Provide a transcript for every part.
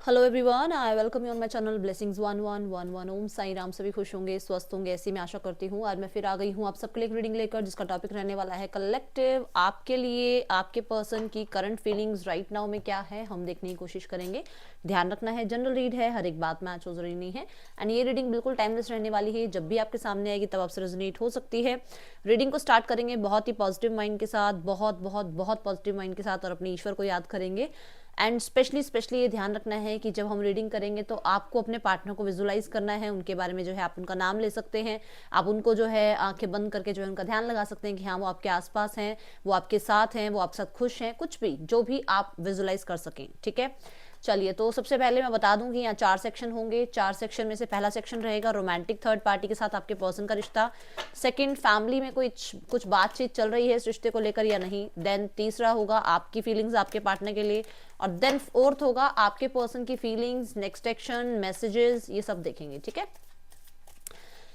Hello everyone, I welcome you on my channel blessings 1111। ओम साई राम। सभी खुश होंगे, स्वस्थ होंगे, ऐसी मैं आशा करती हूँ। आज मैं फिर आ गई हूँ आप सबके लिए एक रीडिंग लेकर, जिसका टॉपिक रहने वाला है कलेक्टिव। आपके लिए आपके पर्सन की करंट फीलिंग्स राइट नाउ में क्या है, हम देखने की कोशिश करेंगे। ध्यान रखना है, जनरल रीड है, हर एक बात मैच हो जरूरी नहीं है। एंड ये रीडिंग बिल्कुल टाइमलेस रहने वाली है, जब भी आपके सामने आएगी तब आपसे रेजोनेट हो सकती है। रीडिंग को स्टार्ट करेंगे बहुत ही पॉजिटिव माइंड के साथ, बहुत बहुत बहुत पॉजिटिव माइंड के साथ, और अपने ईश्वर को याद करेंगे। एंड स्पेशली ये ध्यान रखना है कि जब हम रीडिंग करेंगे तो आपको अपने पार्टनर को विजुलाइज करना है, उनके बारे में जो है आप उनका नाम ले सकते हैं, आप उनको जो है आंखें बंद करके जो है उनका ध्यान लगा सकते हैं कि हाँ वो आपके आसपास हैं, वो आपके साथ हैं, वो आपके साथ खुश हैं, कुछ भी जो भी आप विजुलाइज कर सकें। ठीक है, चलिए तो सबसे पहले मैं बता दूं कि यहाँ 4 सेक्शन होंगे। 4 सेक्शन में से पहला सेक्शन रहेगा रोमांटिक थर्ड पार्टी के साथ आपके पर्सन का रिश्ता। सेकंड, फैमिली में कोई कुछ बातचीत चल रही है इस रिश्ते को लेकर या नहीं। देन तीसरा होगा आपकी फीलिंग्स आपके पार्टनर के लिए, और देन फोर्थ होगा आपके पर्सन की फीलिंग्स, नेक्स्ट एक्शन, मैसेजेस, ये सब देखेंगे। ठीक है,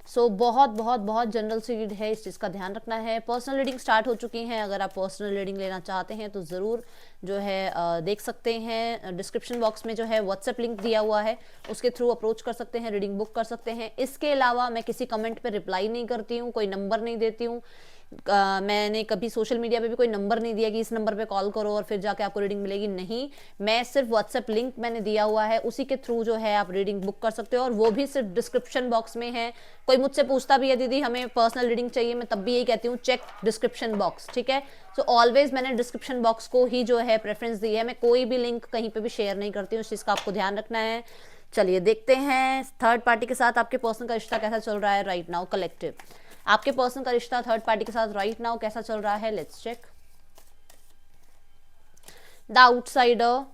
सो बहुत बहुत बहुत जनरल सी रीड है, इस चीज़ का ध्यान रखना है। पर्सनल रीडिंग स्टार्ट हो चुकी हैं, अगर आप पर्सनल रीडिंग लेना चाहते हैं तो ज़रूर जो है देख सकते हैं। डिस्क्रिप्शन बॉक्स में जो है व्हाट्सएप लिंक दिया हुआ है, उसके थ्रू अप्रोच कर सकते हैं, रीडिंग बुक कर सकते हैं। इसके अलावा मैं किसी कमेंट पे रिप्लाई नहीं करती हूँ, कोई नंबर नहीं देती हूँ। मैंने कभी सोशल मीडिया पे भी कोई नंबर नहीं दिया कि इस नंबर पे कॉल करो और फिर जाके आपको रीडिंग मिलेगी, नहीं। मैं सिर्फ व्हाट्सएप लिंक मैंने दिया हुआ है, उसी के थ्रू जो है आप रीडिंग बुक कर सकते हो, और वो भी सिर्फ डिस्क्रिप्शन बॉक्स में है। कोई मुझसे पूछता भी है दीदी हमें पर्सनल रीडिंग चाहिए, मैं तब भी यही कहती हूँ चेक डिस्क्रिप्शन बॉक्स। ठीक है, सो ऑलवेज मैंने डिस्क्रिप्शन बॉक्स को ही जो है प्रेफरेंस दी है, मैं कोई भी लिंक कहीं पे भी शेयर नहीं करती हूँ, इस चीज़ का आपको ध्यान रखना है। चलिए देखते हैं थर्ड पार्टी के साथ आपके पर्सन का रिश्ता कैसा चल रहा है राइट नाउ। कलेक्टिव, आपके पर्सन का रिश्ता थर्ड पार्टी के साथ राइट नाउ कैसा चल रहा है, let's check. The outsider,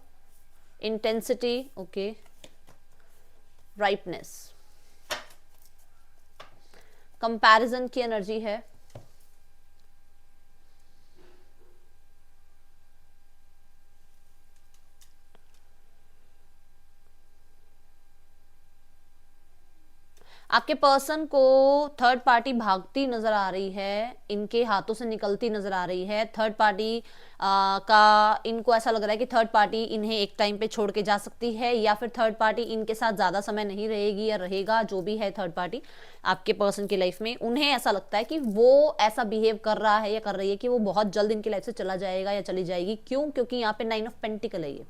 intensity, okay, rightness, comparison की एनर्जी है, आपके पर्सन को थर्ड पार्टी भागती नजर आ रही है, इनके हाथों से निकलती नजर आ रही है। थर्ड पार्टी का इनको ऐसा लग रहा है कि थर्ड पार्टी इन्हें एक टाइम पे छोड़ के जा सकती है, या फिर थर्ड पार्टी इनके साथ ज़्यादा समय नहीं रहेगी या रहेगा, जो भी है थर्ड पार्टी आपके पर्सन की लाइफ में। उन्हें ऐसा लगता है कि वो ऐसा बिहेव कर रहा है या कर रही है कि वो बहुत जल्द इनकी लाइफ से चला जाएगा या चली जाएगी। क्यों? क्योंकि यहाँ पे 9 ऑफ पेंटिकल है। ये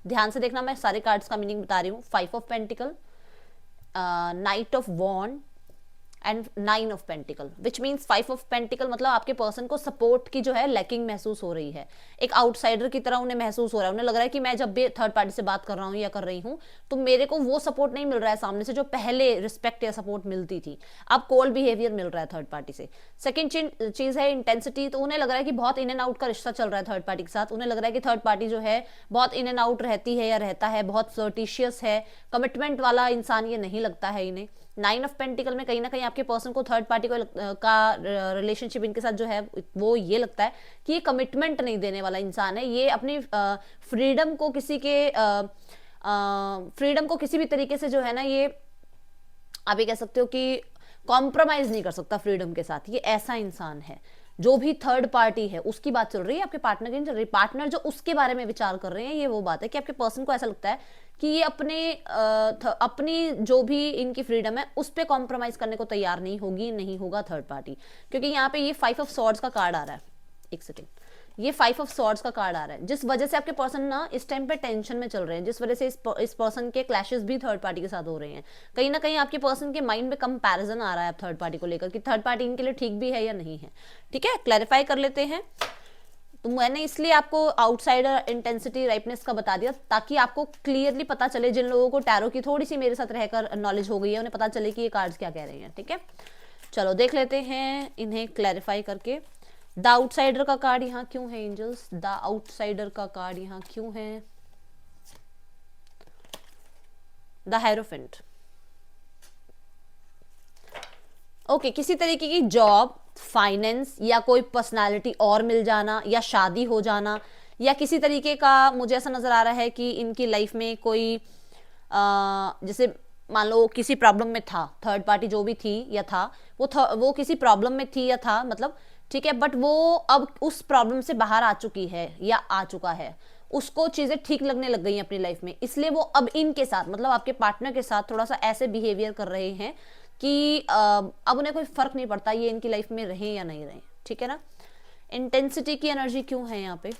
ध्यान से देखना, मैं सारे कार्ड्स का मीनिंग बता रही हूँ। 5 of pentacles, knight of wand and 9 of pentacles, which means 5 of pentacles मतलब आपके पर्सन को सपोर्ट की जो है लैकिंग महसूस हो रही है। एक आउटसाइडर की तरह उन्हें महसूस हो रहा है, उन्हें लग रहा है कि मैं जब भी थर्ड पार्टी से बात कर रहा हूँ या कर रही हूँ तो मेरे को वो सपोर्ट नहीं मिल रहा है सामने से जो पहले रिस्पेक्ट या सपोर्ट मिलती थी, अब कोल्ड बिहेवियर मिल रहा है थर्ड पार्टी से। सेकेंड चीज है इंटेंसिटी, तो उन्हें लग रहा है कि बहुत इन एंड आउट का रिश्ता चल रहा है थर्ड पार्टी के साथ। उन्हें लग रहा है कि थर्ड पार्टी जो है बहुत इन एंड आउट रहती है या रहता है, बहुत फ्लर्टिशियस है, कमिटमेंट वाला इंसान ये नहीं लगता है इन्हें। 9 ऑफ पेंटिकल में कहीं ना कहीं आपके पर्सन को थर्ड पार्टी का रिलेशनशिप इनके साथ जो है वो ये लगता है कि ये कमिटमेंट नहीं देने वाला इंसान है, ये अपनी फ्रीडम को किसी के फ्रीडम को किसी भी तरीके से जो है ना, ये आप ये कह सकते हो कि कॉम्प्रोमाइज नहीं कर सकता फ्रीडम के साथ, ये ऐसा इंसान है। जो भी थर्ड पार्टी है उसकी बात चल रही है, आपके पार्टनर की नहीं चल रही। पार्टनर जो उसके बारे में विचार कर रहे हैं, ये वो बात है कि आपके पर्सन को ऐसा लगता है कि ये अपनी जो भी इनकी फ्रीडम है उस पर कॉम्प्रोमाइज करने को तैयार नहीं होगी, नहीं होगा थर्ड पार्टी। क्योंकि यहाँ पे ये 5 ऑफ सॉर्ड्स का कार्ड आ रहा है, एक सेकेंड, ये 5 ऑफ सॉर्ड्स का कार्ड आ रहा है, जिस वजह से आपके पर्सन ना इस टाइम पे टेंशन में चल रहे हैं, जिस वजह से इस पर्सन के क्लैशेस भी थर्ड पार्टी के साथ हो रहे हैं। कहीं ना कहीं आपके पर्सन के माइंड में कंपैरिजन आ रहा है थर्ड पार्टी को लेकर कि थर्ड पार्टी इनके लिए ठीक भी है या नहीं है। ठीक है, क्लैरिफाई कर लेते हैं। तो मैंने इसलिए आपको आउटसाइडर, इंटेंसिटी, राइपनेस का बता दिया ताकि आपको क्लियरली पता चले, जिन लोगों को टैरो की थोड़ी सी मेरे साथ रहकर नॉलेज हो गई है उन्हें पता चले कि ये कार्ड्स क्या कह रहे हैं। ठीक है, चलो देख लेते हैं इन्हें क्लैरिफाई करके। द आउटसाइडर का कार्ड यहाँ क्यों है एंजल्स? द आउटसाइडर का कार्ड यहाँ क्यों है? द हेरोफेंट, ओके, किसी तरीके की जॉब, फाइनेंस या कोई पर्सनालिटी और मिल जाना, या शादी हो जाना, या किसी तरीके का मुझे ऐसा नजर आ रहा है कि इनकी लाइफ में कोई जैसे मान लो किसी प्रॉब्लम में था, थर्ड पार्टी जो भी थी या था वो किसी प्रॉब्लम में थी या था, मतलब ठीक है, बट वो अब उस प्रॉब्लम से बाहर आ चुकी है या आ चुका है, उसको चीजें ठीक लगने लग गई अपनी लाइफ में, इसलिए वो अब इनके साथ मतलब आपके पार्टनर के साथ थोड़ा सा ऐसे बिहेवियर कर रहे हैं कि अब उन्हें कोई फर्क नहीं पड़ता ये इनकी लाइफ में रहे या नहीं रहे, ठीक है ना। इंटेंसिटी की एनर्जी क्यों है यहाँ पे,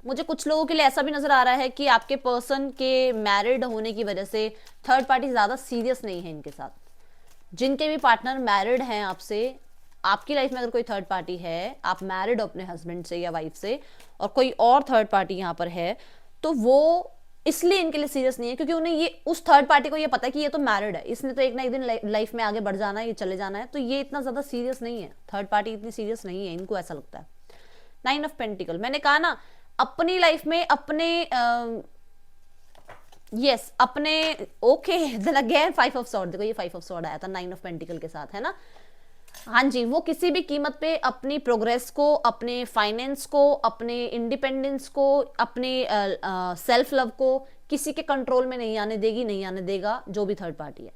मुझे कुछ लोगों के लिए ऐसा भी नजर आ रहा है कि आपके पर्सन के मैरिड होने की वजह से थर्ड पार्टी ज्यादा सीरियस नहीं है इनके साथ। जिनके भी पार्टनर मैरिड हैं आपसे, आपकी लाइफ में अगर कोई थर्ड पार्टी है, आप मैरिड हो अपने हस्बैंड से या वाइफ से, और कोई और थर्ड पार्टी यहाँ पर है, तो वो इसलिए इनके लिए सीरियस नहीं है क्योंकि उन्हें ये उस थर्ड पार्टी को ये पता है कि ये तो मैरिड है, इसने तो एक ना एक दिन लाइफ में आगे बढ़ जाना है, ये चले जाना है, तो ये इतना ज्यादा सीरियस नहीं है, थर्ड पार्टी इतनी सीरियस नहीं है, इनको ऐसा लगता है। 9 ऑफ पेंटिकल, मैंने कहा ना अपनी लाइफ में अपने यस अपने okay then again 5 of sword, देखो ये 5 ऑफ सॉर्ड आया था 9 ऑफ पेंटिकल के साथ, है ना। हाँ जी, वो किसी भी कीमत पे अपनी प्रोग्रेस को, अपने फाइनेंस को, अपने इंडिपेंडेंस को, अपने सेल्फ लव को किसी के कंट्रोल में नहीं आने देगी, नहीं आने देगा जो भी थर्ड पार्टी है,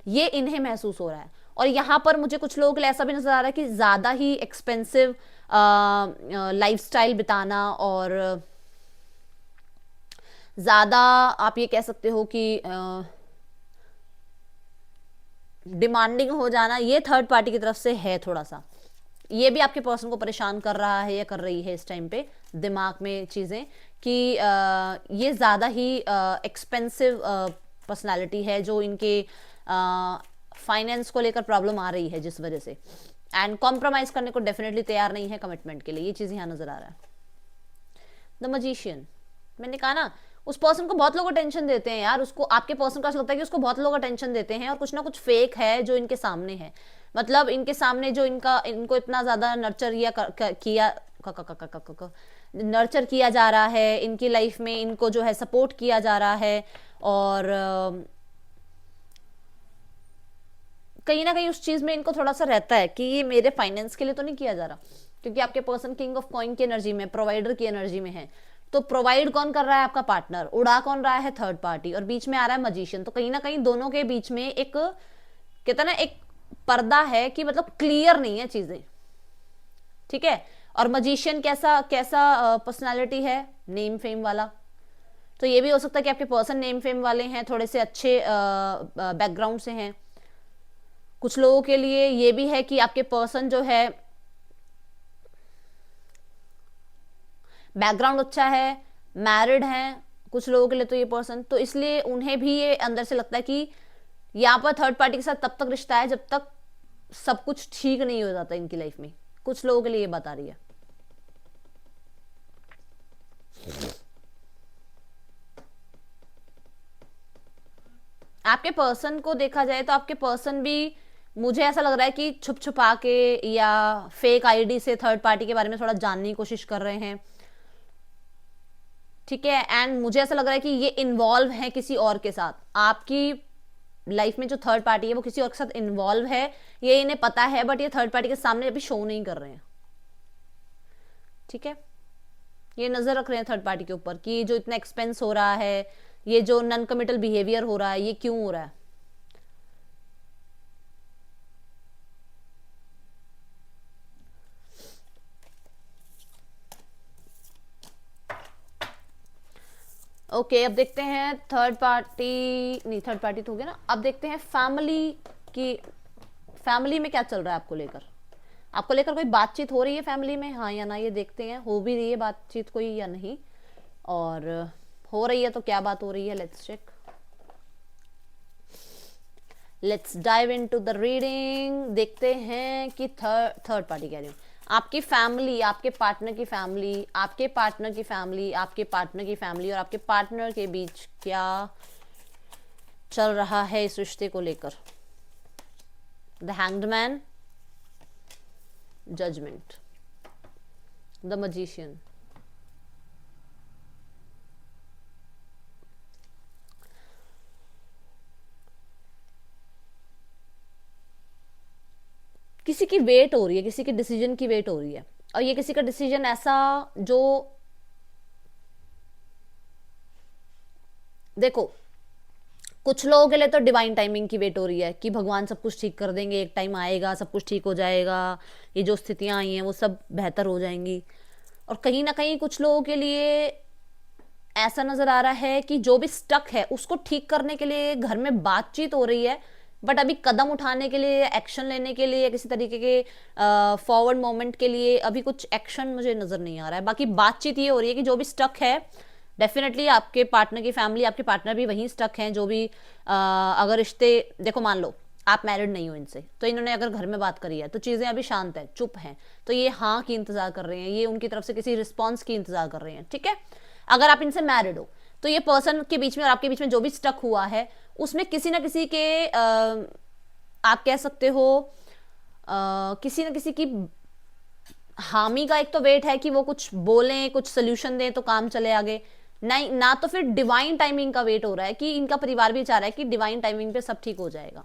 ये इन्हें महसूस हो रहा है। और यहाँ पर मुझे कुछ लोगों के लिए ऐसा भी नजर आ रहा है कि ज्यादा ही एक्सपेंसिव लाइफस्टाइल बिताना और ज्यादा आप ये कह सकते हो कि डिमांडिंग हो जाना, ये थर्ड पार्टी की तरफ से है थोड़ा सा, ये भी आपके पर्सन को परेशान कर रहा है या कर रही है इस टाइम पे दिमाग में चीजें कि ये ज्यादा ही एक्सपेंसिव पर्सनालिटी है जो इनके फाइनेंस को लेकर प्रॉब्लम आ रही है जिस वजह से, एंड कॉम्प्रोमाइज करने को डेफिनेटली तैयार नहीं है कमिटमेंट के लिए, ये चीज यहाँ नजर आ रहा है। द मजिशियन, मैंने कहा ना उस पर्सन को बहुत लोग अटेंशन देते हैं यार, उसको आपके पर्सन को ऐसा लगता है कि उसको बहुत लोग अटेंशन देते हैं और कुछ ना कुछ फेक है जो इनके सामने है, मतलब इनके सामने जो इनको इतना ज्यादा नर्चर नर्चर किया जा रहा है, इनकी लाइफ में इनको जो है सपोर्ट किया जा रहा है, और कहीं ना कहीं उस चीज में इनको थोड़ा सा रहता है कि ये मेरे फाइनेंस के लिए तो नहीं किया जा रहा, क्योंकि आपके पर्सन किंग ऑफ कॉइन की एनर्जी में, प्रोवाइडर की एनर्जी में है, तो प्रोवाइड कौन कर रहा है आपका पार्टनर, उड़ा कौन रहा है थर्ड पार्टी, और बीच में आ रहा है मजिशियन, तो कहीं ना कहीं दोनों के बीच में एक कहता ना एक पर्दा है कि मतलब क्लियर नहीं है चीजें, ठीक है। और मजिशियन कैसा कैसा पर्सनालिटी है, नेम फेम वाला, तो ये भी हो सकता है कि आपके पर्सन नेम फेम वाले हैं, थोड़े से अच्छे बैकग्राउंड से हैं। कुछ लोगों के लिए ये भी है कि आपके पर्सन जो है बैकग्राउंड अच्छा है, मैरिड है कुछ लोगों के लिए तो ये पर्सन, तो इसलिए उन्हें भी ये अंदर से लगता है कि यहाँ पर थर्ड पार्टी के साथ तब तक रिश्ता है जब तक सब कुछ ठीक नहीं हो जाता इनकी लाइफ में, कुछ लोगों के लिए ये बता रही है। आपके पर्सन को देखा जाए तो आपके पर्सन भी मुझे ऐसा लग रहा है कि छुप छुपा के या फेक आईडी से थर्ड पार्टी के बारे में थोड़ा जानने की कोशिश कर रहे हैं, ठीक है। एंड मुझे ऐसा लग रहा है कि ये इन्वॉल्व है किसी और के साथ, आपकी लाइफ में जो थर्ड पार्टी है वो किसी और के साथ इन्वॉल्व है, ये इन्हें पता है, बट ये थर्ड पार्टी के सामने अभी शो नहीं कर रहे हैं, ठीक है। ये नजर रख रहे हैं थर्ड पार्टी के ऊपर कि जो इतना एक्सपेंस हो रहा है, ये जो नॉन कमिटल बिहेवियर हो रहा है, ये क्यों हो रहा है। ओके अब देखते हैं थर्ड पार्टी, नहीं थर्ड पार्टी तो हो गया ना, अब देखते हैं फैमिली की, फैमिली में क्या चल रहा है आपको लेकर, आपको लेकर कोई बातचीत हो रही है फैमिली में, हाँ या ना, ये देखते हैं हो भी रही है बातचीत कोई या नहीं, और हो रही है तो क्या बात हो रही है, let's check, let's dive into the reading. देखते हैं कि थर्ड पार्टी कह रही हूँ, आपकी फैमिली, आपके पार्टनर की फैमिली, आपके पार्टनर की फैमिली, आपके पार्टनर की फैमिली और आपके पार्टनर के बीच क्या चल रहा है इस रिश्ते को लेकर। The hanged man, judgment, the magician, किसी की वेट हो रही है, किसी के डिसीजन की वेट हो रही है, और ये किसी का डिसीजन ऐसा जो, देखो कुछ लोगों के लिए तो डिवाइन टाइमिंग की वेट हो रही है कि भगवान सब कुछ ठीक कर देंगे, एक टाइम आएगा सब कुछ ठीक हो जाएगा, ये जो स्थितियां आई हैं वो सब बेहतर हो जाएंगी। और कहीं ना कहीं कुछ लोगों के लिए ऐसा नजर आ रहा है कि जो भी स्टक है उसको ठीक करने के लिए घर में बातचीत हो रही है, बट अभी कदम उठाने के लिए, एक्शन लेने के लिए, किसी तरीके के फॉरवर्ड मोमेंट के लिए अभी कुछ एक्शन मुझे नजर नहीं आ रहा है। बाकी बातचीत ये हो रही है कि जो भी स्टक है, डेफिनेटली आपके पार्टनर की फैमिली, आपके पार्टनर भी वहीं स्टक हैं। जो भी अगर रिश्ते, देखो मान लो आप मैरिड नहीं हो इनसे, तो इन्होंने अगर घर में बात करी है तो चीजें अभी शांत है, चुप हैं, तो ये हाँ की इंतजार कर रहे हैं, ये उनकी तरफ से किसी रिस्पॉन्स की इंतजार कर रहे हैं, ठीक है। अगर आप इनसे मैरिड हो तो ये पर्सन के बीच में और आपके बीच में जो भी स्टक हुआ है उसमें किसी ना किसी के आप कह सकते हो किसी ना किसी की हामी का एक तो वेट है कि वो कुछ बोलें, कुछ सोल्यूशन दें तो काम चले आगे, नहीं ना तो फिर डिवाइन टाइमिंग का वेट हो रहा है कि इनका परिवार भी चाह रहा है कि डिवाइन टाइमिंग पे सब ठीक हो जाएगा,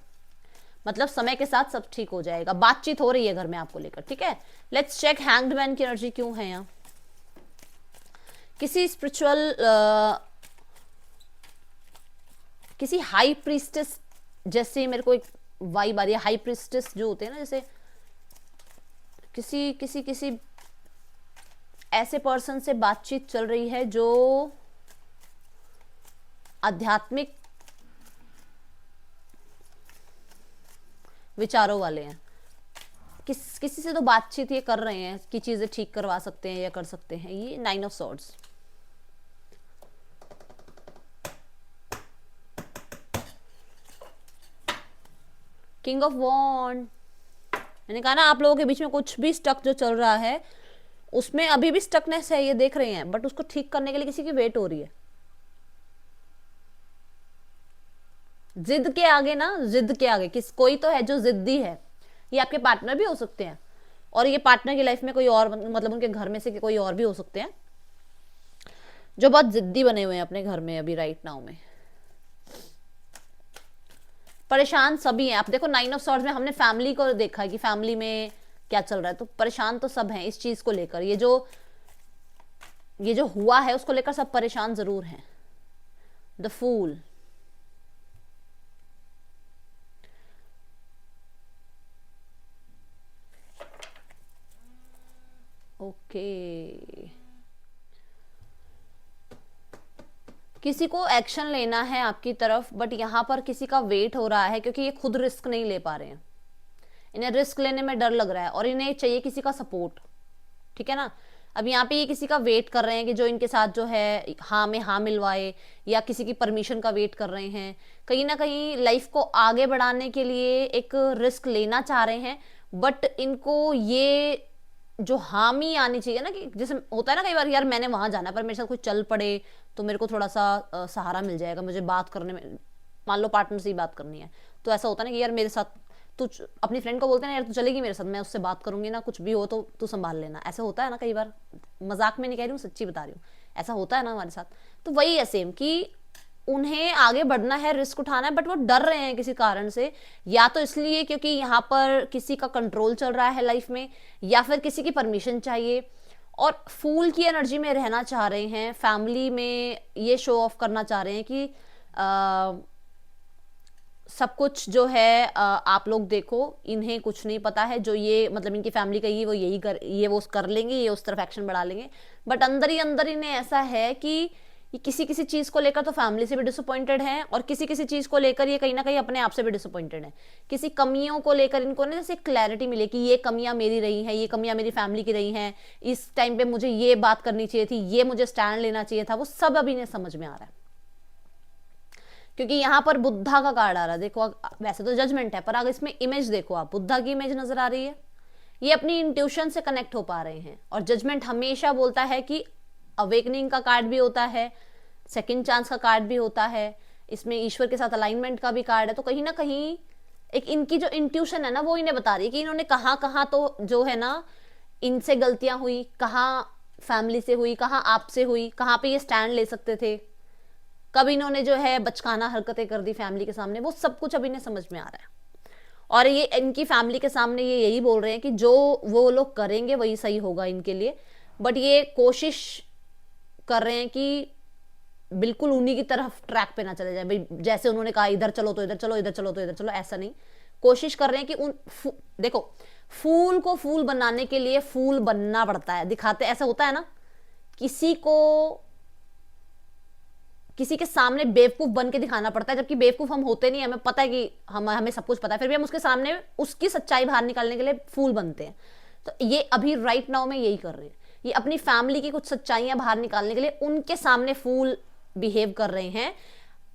मतलब समय के साथ सब ठीक हो जाएगा। बातचीत हो रही है घर में आपको लेकर, ठीक है। लेट्स चेक हैंग्ड मैन की एनर्जी क्यों है यहाँ। किसी स्पिरिचुअल किसी हाई प्रीस्टेस जैसे मेरे को एक वाइब आ रही है। हाई प्रीस्टेस जो होते हैं ना, जैसे किसी किसी किसी ऐसे पर्सन से बातचीत चल रही है जो आध्यात्मिक विचारों वाले हैं। किसी से तो बातचीत ये कर रहे हैं कि चीजें ठीक करवा सकते हैं या कर सकते हैं। ये 9 ऑफ सॉर्ड्स, किंग ऑफ वॉन्ड। मैंने कहा ना आप लोगों के बीच में कुछ भी स्टक जो चल रहा है उसमें अभी भी स्टकनेस है, ये देख रहे हैं, बट उसको ठीक करने के लिए किसी की वेट हो रही है। जिद के आगे ना, जिद के आगे कोई तो है जो जिद्दी है। ये आपके पार्टनर भी हो सकते हैं और ये पार्टनर की लाइफ में कोई और, मतलब उनके घर में से कोई और भी हो सकते हैं जो बहुत जिद्दी बने हुए हैं अपने घर में अभी राइट नाउ में। परेशान सभी हैं। आप देखो 9 ऑफ सॉर्ड्स में हमने फैमिली को देखा है कि फैमिली में क्या चल रहा है, तो परेशान तो सब हैं इस चीज को लेकर। ये जो हुआ है उसको लेकर सब परेशान जरूर हैं। The fool, okay. किसी को एक्शन लेना है आपकी तरफ, बट यहां पर किसी का वेट हो रहा है क्योंकि ये खुद रिस्क नहीं ले पा रहे हैं। इन्हें रिस्क लेने में डर लग रहा है और इन्हें चाहिए किसी का सपोर्ट, ठीक है ना। अब यहाँ पे ये किसी का वेट कर रहे हैं कि जो इनके साथ जो है हाँ में हाँ मिलवाए, या किसी की परमिशन का वेट कर रहे हैं। कहीं ना कहीं लाइफ को आगे बढ़ाने के लिए एक रिस्क लेना चाह रहे हैं, बट इनको ये जो हामी आनी चाहिए ना, कि जैसे होता है ना कई बार, यार मैंने वहां जाना है पर मेरे साथ कोई चल पड़े तो मेरे को थोड़ा सा सहारा मिल जाएगा मुझे बात करने में। मान लो पार्टनर से ही बात करनी है तो ऐसा होता है ना कि यार मेरे साथ तू, अपनी फ्रेंड को बोलते हैं ना, यार तू चलेगी मेरे साथ, मैं उससे बात करूंगी ना, कुछ भी हो तो तू संभाल लेना। ऐसा होता है ना कई बार, मजाक में नहीं कह रही हूँ, सच्ची बता रही हूँ, ऐसा होता है ना हमारे साथ। तो वही है सेम कि उन्हें आगे बढ़ना है, रिस्क उठाना है, बट वो डर रहे हैं किसी कारण से, या तो इसलिए क्योंकि यहाँ पर किसी का कंट्रोल चल रहा है लाइफ में, या फिर किसी की परमिशन चाहिए, और फूल की एनर्जी में रहना चाह रहे हैं। फैमिली में ये शो ऑफ करना चाह रहे हैं कि सब कुछ जो है आप लोग देखो, इन्हें कुछ नहीं पता है, जो ये मतलब इनकी फैमिली कहेगी वो यही कर, ये वो कर लेंगे, ये उस तरफ एक्शन बढ़ा लेंगे। बट अंदर ही अंदर इन्हें ऐसा है कि ये किसी किसी चीज को लेकर तो फैमिली से भी डिसअपॉइंटेड है, और किसी किसी चीज को लेकर ये कहीं ना कहीं अपने आप से भी डिसअपॉइंटेड है। किसी कमियों को लेकर इनको ना जैसे क्लैरिटी मिले कि ये कमियां मेरी रही हैं, ये कमियां मेरी फैमिली की रही हैं, इस टाइम पे मुझे ये बात करनी चाहिए थी, ये मुझे स्टैंड लेना चाहिए था, वो सब अभी इन्हें समझ में आ रहा है। क्योंकि यहाँ पर बुद्धा का कार्ड आ रहा है। देखो वैसे तो जजमेंट है, पर अगर इसमें इमेज देखो आप, बुद्धा की इमेज नजर आ रही है। ये अपनी इंट्यूशन से कनेक्ट हो पा रहे हैं, और जजमेंट हमेशा बोलता है कि अवेकनिंग का कार्ड भी होता है, सेकंड चांस का कार्ड भी होता है, इसमें ईश्वर के साथ अलाइनमेंट का भी कार्ड है। तो कहीं ना कहीं एक इनकी जो इंट्यूशन है ना, वो इन्हें बता रही है कि इन्होंने कहाँ कहाँ तो जो है ना इनसे गलतियां हुई, कहाँ फैमिली से हुई, कहाँ आपसे हुई, कहाँ पे ये स्टैंड ले सकते थे, कब इन्होंने जो है बचकाना हरकतें कर दी फैमिली के सामने, वो सब कुछ अभी इन्हें समझ में आ रहा है। और ये इनकी फैमिली के सामने ये यही बोल रहे हैं कि जो वो लोग करेंगे वही सही होगा इनके लिए, बट ये कोशिश कर रहे हैं कि बिल्कुल उन्हीं की तरफ ट्रैक पे ना चले जाए। भाई जैसे उन्होंने कहा इधर चलो तो इधर चलो, इधर चलो तो इधर चलो, ऐसा नहीं। कोशिश कर रहे हैं कि देखो फूल को फूल बनाने के लिए फूल बनना पड़ता है, दिखाते ऐसा होता है ना, किसी को किसी के सामने बेवकूफ बन के दिखाना पड़ता है, जबकि बेवकूफ हम होते नहीं, हमें पता है कि हमें सब कुछ पता है, फिर भी हम उसके सामने उसकी सच्चाई बाहर निकालने के लिए फूल बनते हैं। तो ये अभी राइट नाउ में यही कर रहे हैं, ये अपनी फैमिली की कुछ सच्चाइयां बाहर निकालने के लिए उनके सामने फूल बिहेव कर रहे हैं।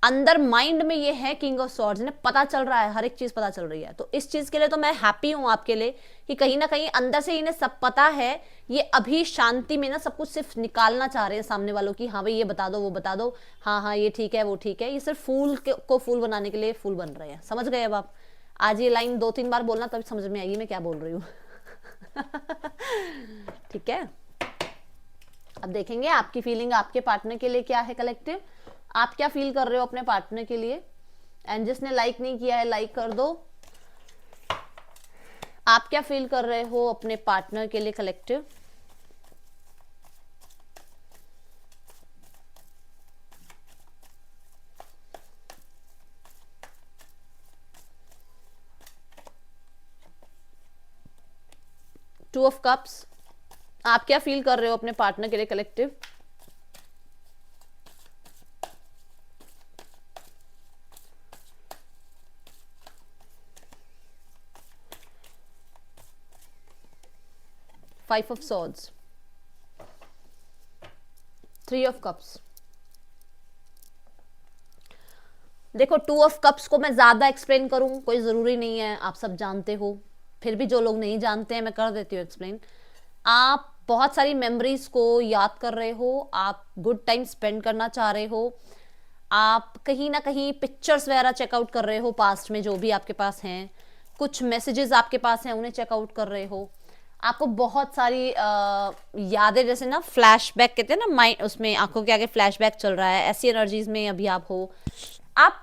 अंदर माइंड में ये है किंग ऑफ सॉर्ड्स, इन्हें पता चल रहा है, हर एक चीज पता चल रही है। तो इस चीज के लिए तो मैं हैप्पी हूं आपके लिए कि कहीं ना कहीं अंदर से इन्हें सब पता है। ये अभी शांति में ना सब कुछ सिर्फ निकालना चाह रहे हैं सामने वालों की, हाँ भाई ये बता दो वो बता दो, हाँ हाँ ये ठीक है वो ठीक है। ये सिर्फ फूल को फूल बनाने के लिए फूल बन रहे हैं, समझ गए अब आप? आज ये लाइन 2-3 बार बोलना तब समझ में आएगी मैं क्या बोल रही हूँ। ठीक है, अब देखेंगे आपकी फीलिंग आपके पार्टनर के लिए क्या है कलेक्टिव। आप क्या फील कर रहे हो अपने पार्टनर के लिए? एंड जिसने लाइक नहीं किया है लाइक कर दो। आप क्या फील कर रहे हो अपने पार्टनर के लिए कलेक्टिव? टू ऑफ कप्स, आप क्या फील कर रहे हो अपने पार्टनर के लिए collective? Five of swords, three of cups. देखो, टू ऑफ कप्स को मैं ज्यादा एक्सप्लेन करूं कोई जरूरी नहीं है, आप सब जानते हो, फिर भी जो लोग नहीं जानते हैं मैं कर देती हूँ एक्सप्लेन। आप बहुत सारी मेमोरीज को याद कर रहे हो, आप गुड टाइम स्पेंड करना चाह रहे हो, आप कहीं ना कहीं पिक्चर्स वगैरह चेकआउट कर रहे हो पास्ट में जो भी आपके पास हैं, कुछ मैसेजेस आपके पास हैं उन्हें चेकआउट कर रहे हो। आपको बहुत सारी यादें, जैसे ना फ्लैशबैक कहते हैं ना, माइंड उसमें आंखों के आगे फ्लैशबैक चल रहा है, ऐसी एनर्जीज में अभी आप हो। आप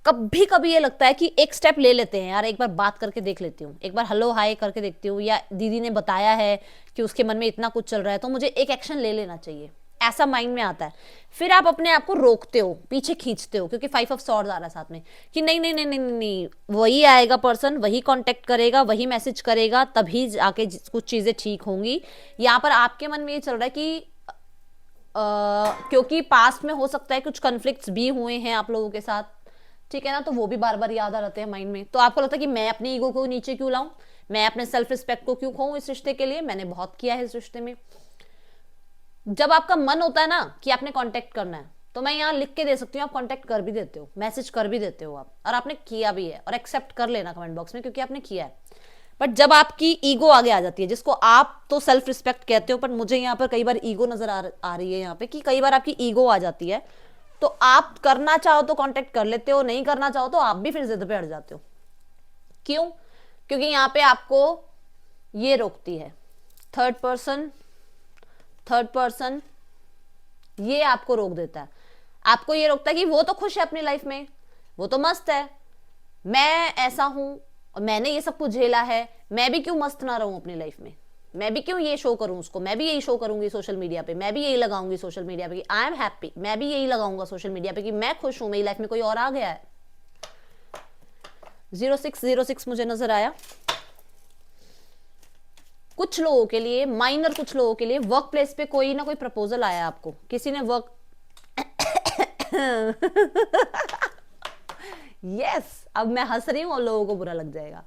कभी कभी ये लगता है कि एक स्टेप ले लेते हैं यार, एक बार बात करके देख लेती हूँ, एक बार हेलो हाय करके देखती हूँ, या दीदी ने बताया है कि उसके मन में इतना कुछ चल रहा है तो मुझे एक एक्शन ले लेना चाहिए, ऐसा माइंड में आता है। फिर आप अपने आप को रोकते हो, पीछे खींचते हो, क्योंकि फाइव ऑफ सॉर्ड्स आ रहा है साथ में कि नहीं नहीं नहीं नहीं नहीं, नहीं वही आएगा पर्सन, वही कांटेक्ट करेगा, वही मैसेज करेगा, तभी आके कुछ चीजें ठीक होंगी। यहाँ पर आपके मन में ये चल रहा है कि क्योंकि पास्ट में हो सकता है कुछ कन्फ्लिक्ट्स भी हुए हैं आप लोगों के साथ, ठीक है ना, तो वो भी बार बार याद आ रहते हैं माइंड में। तो आपको लगता है कि मैं अपनी ईगो को नीचे क्यों लाऊं, मैं अपने सेल्फ रिस्पेक्ट को क्यों खोऊं इस रिश्ते के लिए, मैंने बहुत किया है इस रिश्ते में। जब आपका मन होता है ना कि आपने कांटेक्ट करना है, तो मैं यहाँ लिख के दे सकती हूँ, आप कांटेक्ट कर भी देते हो, मैसेज कर भी देते हो आप, और आपने किया भी है, और एक्सेप्ट कर लेना कमेंट बॉक्स में क्योंकि आपने किया है। बट जब आपकी ईगो आगे आ जाती है, जिसको आप तो सेल्फ रिस्पेक्ट कहते हो, पर मुझे यहाँ पर कई बार ईगो नजर आ रही है यहाँ पे, कि कई बार आपकी ईगो आ जाती है, तो आप करना चाहो तो कांटेक्ट कर लेते हो, नहीं करना चाहो तो आप भी फिर जिद पे अड़ जाते हो। क्यों? क्योंकि यहाँ पे आपको ये रोकती है थर्ड पर्सन, ये आपको रोक देता है। आपको ये रोकता है कि वो तो खुश है अपनी लाइफ में, वो तो मस्त है, मैं ऐसा हूं और मैंने ये सब कुछ झेला है, मैं भी क्यों मस्त ना रहूं अपनी लाइफ में, मैं भी क्यों ये शो करूं उसको, मैं भी यही शो करूंगी सोशल मीडिया पे, मैं भी यही लगाऊंगी सोशल मीडिया पे कि आई एम हैप्पी, मैं भी यही लगाऊंगा सोशल मीडिया पे कि मैं खुश हूं, मेरी लाइफ में कोई और आ गया है। 0606 मुझे नजर आया। कुछ लोगों के लिए, माइनर कुछ लोगों के लिए वर्क प्लेस पे कोई ना कोई प्रपोजल आया आपको, किसी ने वर्क यस, अब मैं हंस रही हूँ और लोगों को बुरा लग जाएगा।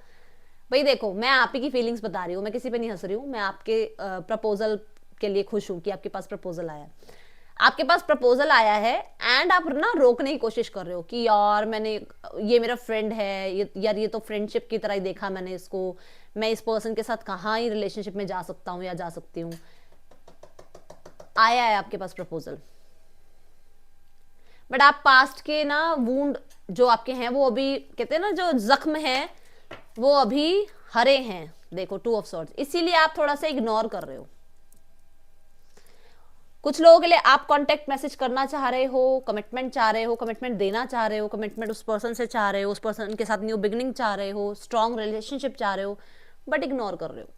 भाई देखो, मैं आप ही की फीलिंग्स बता रही हूँ, मैं किसी पे नहीं हंस रही हूँ, मैं आपके प्रपोजल के लिए खुश हूँ कि आपके पास प्रपोजल आया, आपके पास प्रपोजल आया है, एंड आप ना रोकने की कोशिश कर रहे हो कि यार मैंने, ये मेरा फ्रेंड है, यार ये तो फ्रेंडशिप की तरह ही देखा मैंने इसको, मैं इस पर्सन के साथ कहाँ ही रिलेशनशिप में जा सकता हूँ या जा सकती हूँ। आया है आपके पास प्रपोजल, बट आप पास्ट के ना वूंड जो आपके हैं, वो अभी कहते हैं ना जो जख्म है वो अभी हरे हैं। देखो, टू ऑफ सॉर्ड्स, इसीलिए आप थोड़ा सा इग्नोर कर रहे हो। कुछ लोगों के लिए आप कांटेक्ट मैसेज करना चाह रहे हो, कमिटमेंट चाह रहे हो, कमिटमेंट देना चाह रहे हो, कमिटमेंट उस पर्सन से चाह रहे हो, उस पर्सन के साथ न्यू बिगनिंग चाह रहे हो, स्ट्रॉन्ग रिलेशनशिप चाह रहे हो, बट इग्नोर कर रहे हो,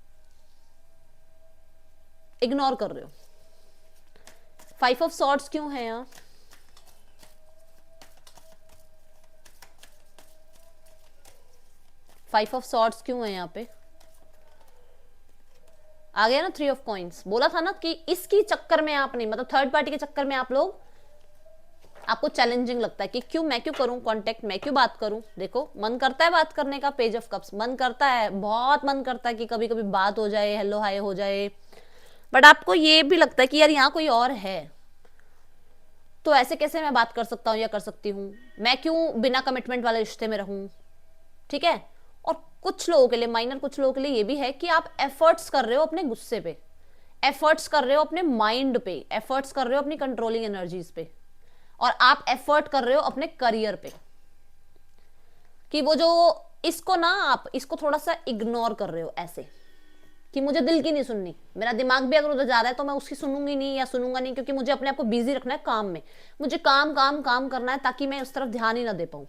इग्नोर कर रहे हो। फाइव ऑफ सॉर्ड्स क्यों है यहाँ? फाइव ऑफ सॉर्ड्स क्यों है यहाँ पे? आ गया ना थ्री ऑफ कॉइंस। बोला था ना कि इसकी चक्कर में आप नहीं, मतलब थर्ड पार्टी के चक्कर में आप लोग आपको चैलेंजिंग लगता है कि क्यों, मैं क्यों करूं कांटेक्ट, मैं क्यों बात करूं। देखो मन करता है बात करने का, पेज ऑफ कप्स, मन करता है, बहुत मन करता है कि कभी कभी बात हो जाए, हेलो हाय हो जाए, बट आपको ये भी लगता है कि यार यहाँ कोई और है, तो ऐसे कैसे मैं बात कर सकता हूँ या कर सकती हूँ, मैं क्यों बिना कमिटमेंट वाले रिश्ते में रहूं। ठीक है। और कुछ लोगों के लिए, माइनर कुछ लोगों के लिए ये भी है कि आप एफर्ट्स कर रहे हो अपने गुस्से पे, एफर्ट्स कर रहे हो अपने माइंड पे, एफर्ट्स कर रहे हो अपनी कंट्रोलिंग एनर्जीज पे, और आप एफर्ट कर रहे हो अपने करियर पे, कि वो जो इसको ना, आप इसको थोड़ा सा इग्नोर कर रहे हो ऐसे कि मुझे दिल की नहीं सुननी, मेरा दिमाग भी अगर उधर जा रहा है तो मैं उसकी सुनूंगी नहीं या सुनूंगा नहीं, क्योंकि मुझे अपने आप को बिजी रखना है काम में, मुझे काम काम काम करना है ताकि मैं उस तरफ ध्यान ही ना दे पाऊं।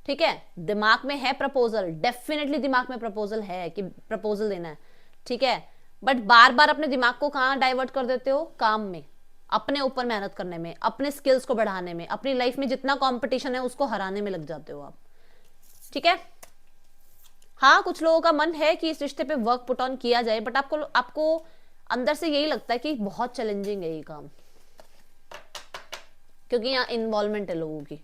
ठीक है। दिमाग में है प्रपोजल, डेफिनेटली दिमाग में प्रपोजल है कि प्रपोजल देना है। ठीक है। बट बार बार अपने दिमाग को कहां डाइवर्ट कर देते हो, काम में, अपने ऊपर मेहनत करने में, अपने स्किल्स को बढ़ाने में, अपनी लाइफ में जितना कंपटीशन है उसको हराने में लग जाते हो आप। ठीक है। हाँ, कुछ लोगों का मन है कि इस रिश्ते पे वर्क पुट ऑन किया जाए, बट आपको आपको अंदर से यही लगता है कि बहुत चैलेंजिंग है ये काम, क्योंकि यहाँ इन्वॉल्वमेंट है लोगों की।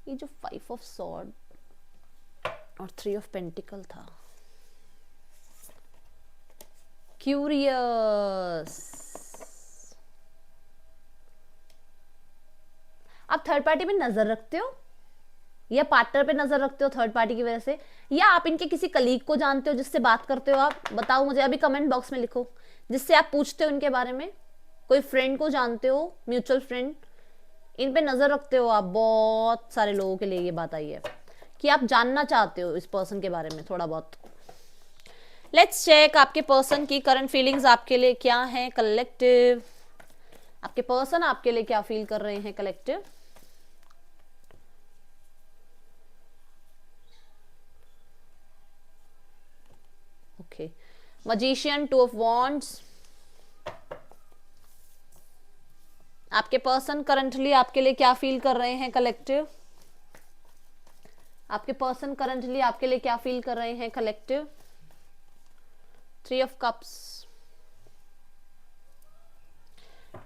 ये जो 5 ऑफ सॉर्ड और 3 ऑफ पेंटिकल था, क्यूरियस, आप थर्ड पार्टी पे नजर रखते हो या पार्टनर पे नजर रखते हो थर्ड पार्टी की वजह से, या आप इनके किसी कलीग को जानते हो जिससे बात करते हो आप, बताओ मुझे अभी कमेंट बॉक्स में लिखो, जिससे आप पूछते हो इनके बारे में, कोई फ्रेंड को जानते हो, म्यूचुअल फ्रेंड, इन पे नजर रखते हो आप। बहुत सारे लोगों के लिए ये बात आई है कि आप जानना चाहते हो इस पर्सन के बारे में थोड़ा बहुत। लेट्स चेक आपके पर्सन की करंट फीलिंग्स आपके लिए क्या है कलेक्टिव, आपके पर्सन आपके लिए क्या फील कर रहे हैं collective. Okay, magician, 2 of wands, आपके पर्सन करंटली आपके लिए क्या फील कर रहे हैं कलेक्टिव, आपके पर्सन करंटली आपके लिए क्या फील कर रहे हैं collective. 3 of cups,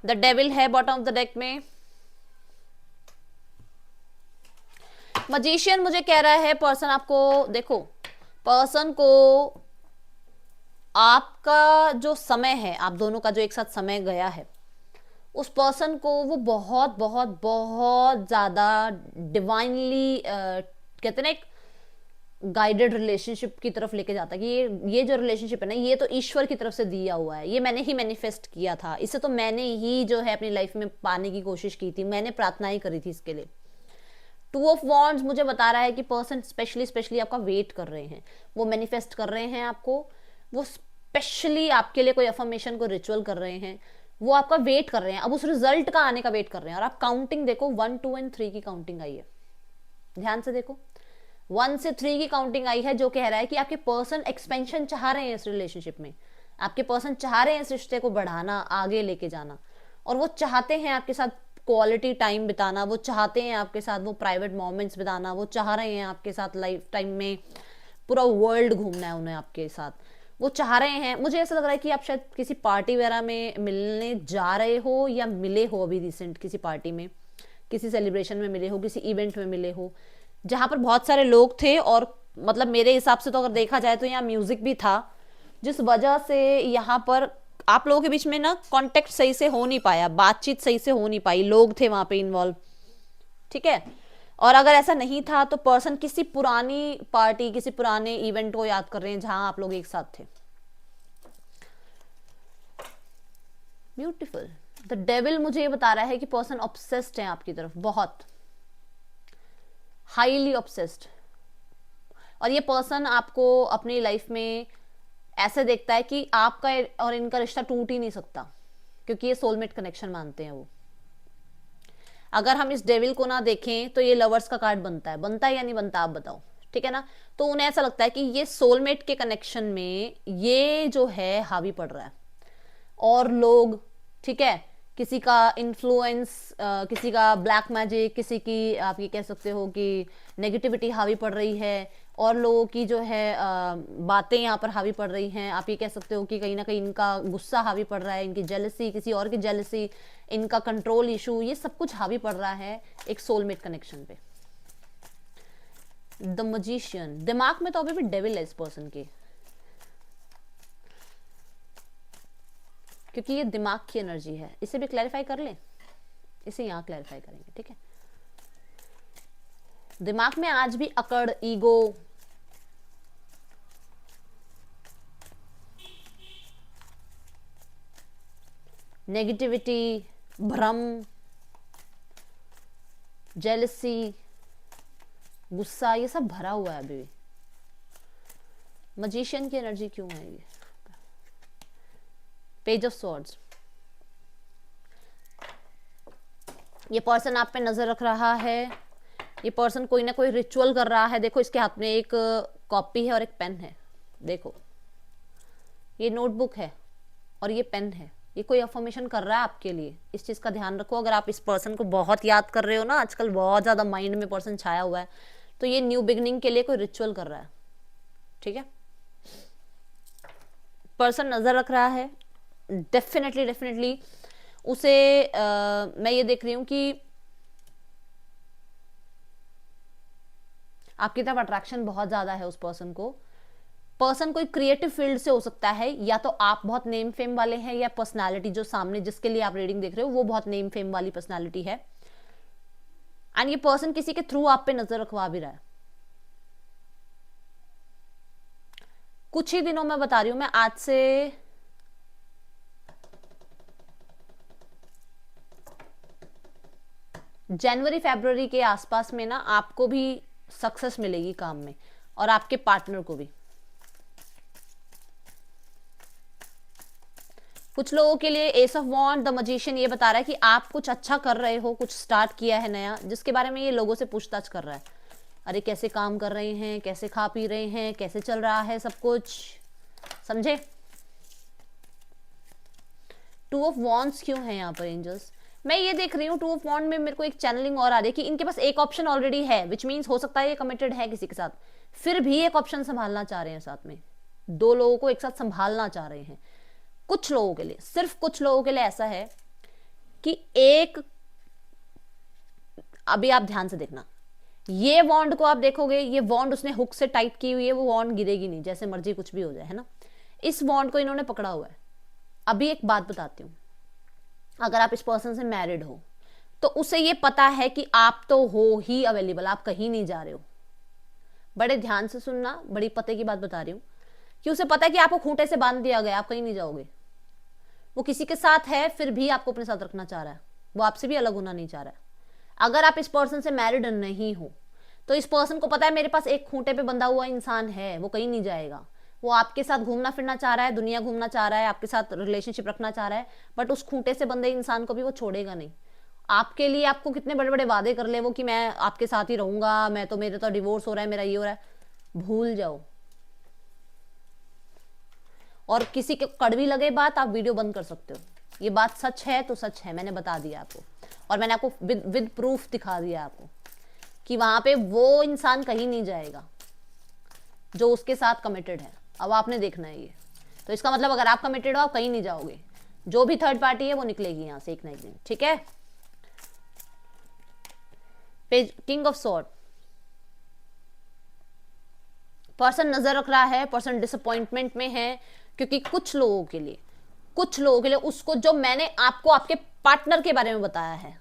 the devil है बॉटम ऑफ द डेक में। मजिशियन मुझे कह रहा है पर्सन आपको, देखो पर्सन को आपका जो समय है, आप दोनों का जो एक साथ समय गया है, उस पर्सन को वो बहुत बहुत बहुत ज्यादा डिवाइनली कहते ना एक गाइडेड रिलेशनशिप की तरफ लेके जाता है कि ये जो रिलेशनशिप है ना, ये तो ईश्वर की तरफ से दिया हुआ है, ये मैंने ही मैनिफेस्ट किया था, इसे तो मैंने ही जो है अपनी लाइफ में पाने की कोशिश की थी, मैंने प्रार्थना ही करी थी इसके लिए। 2 ऑफ वॉन्ड्स मुझे बता रहा है कि पर्सन स्पेशली आपका वेट कर रहे हैं, वो मैनिफेस्ट कर रहे हैं आपको, वो स्पेशली आपके लिए कोई अफर्मेशन को रिचुअल कर रहे हैं, वो आपका वेट कर रहे हैं, अब उस रिजल्ट का आने का वेट कर रहे हैं। और आप काउंटिंग देखो, 1 2 एंड 3 की काउंटिंग आई है, ध्यान से देखो, 1 से 3 की काउंटिंग आई है, जो कह रहा है कि आपके पर्सन एक्सपेंशन चाह रहे हैं इस रिलेशनशिप में, आपके पर्सन चाह रहे हैं इस रिश्ते को बढ़ाना, आगे लेके जाना, और वो चाहते हैं आपके साथ क्वालिटी टाइम बिताना, वो चाहते हैं आपके साथ वो प्राइवेट मोमेंट्स बिताना, वो चाह रहे हैं आपके साथ लाइफ टाइम में पूरा वर्ल्ड घूमना है उन्हें आपके साथ, वो चाह रहे हैं। मुझे ऐसा लग रहा है कि आप शायद किसी पार्टी वगैरह में मिलने जा रहे हो या मिले हो अभी रिसेंट किसी पार्टी में, किसी सेलिब्रेशन में मिले हो, किसी इवेंट में मिले हो जहां पर बहुत सारे लोग थे, और मतलब मेरे हिसाब से तो अगर देखा जाए तो यहाँ म्यूजिक भी था, जिस वजह से यहाँ पर आप लोगों के बीच में ना कांटेक्ट सही से हो नहीं पाया, बातचीत सही से हो नहीं पाई, लोग थे वहां पे इन्वॉल्व। ठीक है। और अगर ऐसा नहीं था तो पर्सन किसी पुरानी पार्टी, किसी पुराने इवेंट को याद कर रहे हैं जहां आप लोग एक साथ थे। ब्यूटीफुल। द डेविल मुझे ये बता रहा है कि पर्सन ऑब्सेस्ड है आपकी तरफ, बहुत हाईली ऑब्सेस्ड, और ये पर्सन आपको अपनी लाइफ में ऐसे देखता है कि आपका और इनका रिश्ता टूट ही नहीं सकता, क्योंकि ये सोलमेट कनेक्शन मानते हैं वो। अगर हम इस डेविल को ना देखें तो ये लवर्स का कार्ड बनता है या नहीं बनता, आप बताओ। ठीक है ना। तो उन्हें ऐसा लगता है कि ये सोलमेट के कनेक्शन में ये जो है हावी पड़ रहा है, और लोग, ठीक है, किसी का इन्फ्लुएंस, किसी का ब्लैक मैजिक, किसी की आप ये कह सकते हो कि नेगेटिविटी हावी पड़ रही है, और लोगों की जो है बातें यहाँ पर हावी पड़ रही हैं। आप ये कह सकते हो कि कहीं ना कहीं इनका गुस्सा हावी पड़ रहा है, इनकी जेलसी, किसी और की जेलसी, इनका कंट्रोल इशू, ये सब कुछ हावी पड़ रहा है एक सोलमेट कनेक्शन पे। द मजिशियन, दिमाग में तो अभी भी डेविल है इस पर्सन के, क्योंकि ये दिमाग की एनर्जी है। इसे भी क्लैरिफाई कर लें, इसे यहां क्लैरिफाई करेंगे, ठीक है। दिमाग में आज भी अकड़, ईगो, नेगेटिविटी, भ्रम, जेलसी, गुस्सा, ये सब भरा हुआ है अभी भी। मजिशियन की एनर्जी क्यों है ये? पेज ऑफ सॉर्ड्स, ये पर्सन आप पे नजर रख रहा है। ये पर्सन कोई ना कोई रिचुअल कर रहा है। देखो इसके हाथ में एक कॉपी है और एक पेन है। देखो ये नोटबुक है और ये पेन है। ये कोई अफर्मेशन कर रहा है आपके लिए। इस चीज का ध्यान रखो। अगर आप इस पर्सन को बहुत याद कर रहे हो ना, आजकल बहुत ज्यादा माइंड में पर्सन छाया हुआ है, तो ये न्यू बिगनिंग के लिए कोई रिचुअल कर रहा है, ठीक है। पर्सन नजर रख रहा है, डेफिनेटली डेफिनेटली उसे मैं ये देख रही हूं कि आपकी तरफ अट्रैक्शन बहुत ज्यादा है उस पर्सन को। पर्सन कोई क्रिएटिव फील्ड से हो सकता है, या तो आप बहुत नेम फेम वाले हैं, या पर्सनालिटी जो सामने जिसके लिए आप रीडिंग देख रहे हो वो बहुत नेम फेम वाली पर्सनालिटी है। एंड ये पर्सन किसी के थ्रू आप पे नजर रखवा भी रहा है। कुछ ही दिनों में बता रही हूं मैं, आज से जनवरी फरवरी के आसपास में ना आपको भी सक्सेस मिलेगी काम में, और आपके पार्टनर को भी। कुछ लोगों के लिए ace of wand, the magician ये बता रहा है कि आप कुछ अच्छा कर रहे हो, कुछ स्टार्ट किया है नया, जिसके बारे में ये लोगों से पूछताछ कर रहा है। अरे कैसे काम कर रहे हैं, कैसे खा पी रहे हैं, कैसे चल रहा है सब कुछ, समझे। टू ऑफ वॉन्ड्स क्यों है यहाँ पर एंजल्स? मैं ये देख रही हूँ टू ऑफ वॉन्ड में मेरे को एक चैनलिंग और आ रही है कि इनके पास एक ऑप्शन ऑलरेडी है, विच मीन्स हो सकता है ये कमिटेड है किसी के साथ, फिर भी एक ऑप्शन संभालना चाह रहे हैं साथ में। दो लोगों को एक साथ संभालना चाह रहे हैं। कुछ लोगों के लिए, सिर्फ कुछ लोगों के लिए ऐसा है कि एक, अभी आप ध्यान से देखना, ये वॉन्ड को आप देखोगे, ये वॉन्ड उसने हुक से टाइट की हुई है, वो वॉन्ड गिरेगी नहीं, जैसे मर्जी कुछ भी हो जाए, है ना। इस वॉन्ड को इन्होंने पकड़ा हुआ है। अभी एक बात बताती हूं, अगर आप इस पर्सन से मैरिड हो तो उसे ये पता है कि आप तो हो ही अवेलेबल, आप कहीं नहीं जा रहे हो। बड़े ध्यान से सुनना, बड़ी पते की बात बता रही हूं, कि उसे पता है कि आपको खूंटे से बांध दिया गया, आप कहीं नहीं जाओगे। वो किसी के साथ है फिर भी आपको अपने साथ रखना चाह रहा है, वो आपसे भी अलग होना नहीं चाह रहा है। अगर आप इस पर्सन से मैरिड नहीं हो तो इस पर्सन को पता है मेरे पास एक खूंटे पे बंधा हुआ इंसान है, वो कहीं नहीं जाएगा। वो आपके साथ घूमना फिरना चाह रहा है, दुनिया घूमना चाह रहा है, आपके साथ रिलेशनशिप रखना चाह रहा है, बट उस खूंटे से बंधे इंसान को भी वो छोड़ेगा नहीं। आपके लिए आपको कितने बड़े बड़े वादे कर ले वो कि मैं आपके साथ ही रहूंगा, मैं तो, मेरे तो डिवोर्स हो रहा है, मेरा ये हो रहा है, भूल जाओ। और किसी के कड़वी लगे बात, आप वीडियो बंद कर सकते हो। ये बात सच है तो सच है, मैंने बता दिया आपको, और मैंने आपको विद प्रूफ दिखा दिया आपको कि वहां पे वो इंसान कहीं नहीं जाएगा जो उसके साथ कमिटेड है। अब आपने देखना है ये, तो इसका मतलब अगर आप कमिटेड हो आप कहीं नहीं जाओगे। जो भी थर्ड पार्टी है वो निकलेगी यहां से एक ना एक दिन, ठीक है। Page king of sword, person नजर रख रहा है, पर्सन डिसअपॉइंटमेंट में है, क्योंकि कुछ लोगों के लिए उसको, जो मैंने आपको आपके पार्टनर के बारे में बताया है,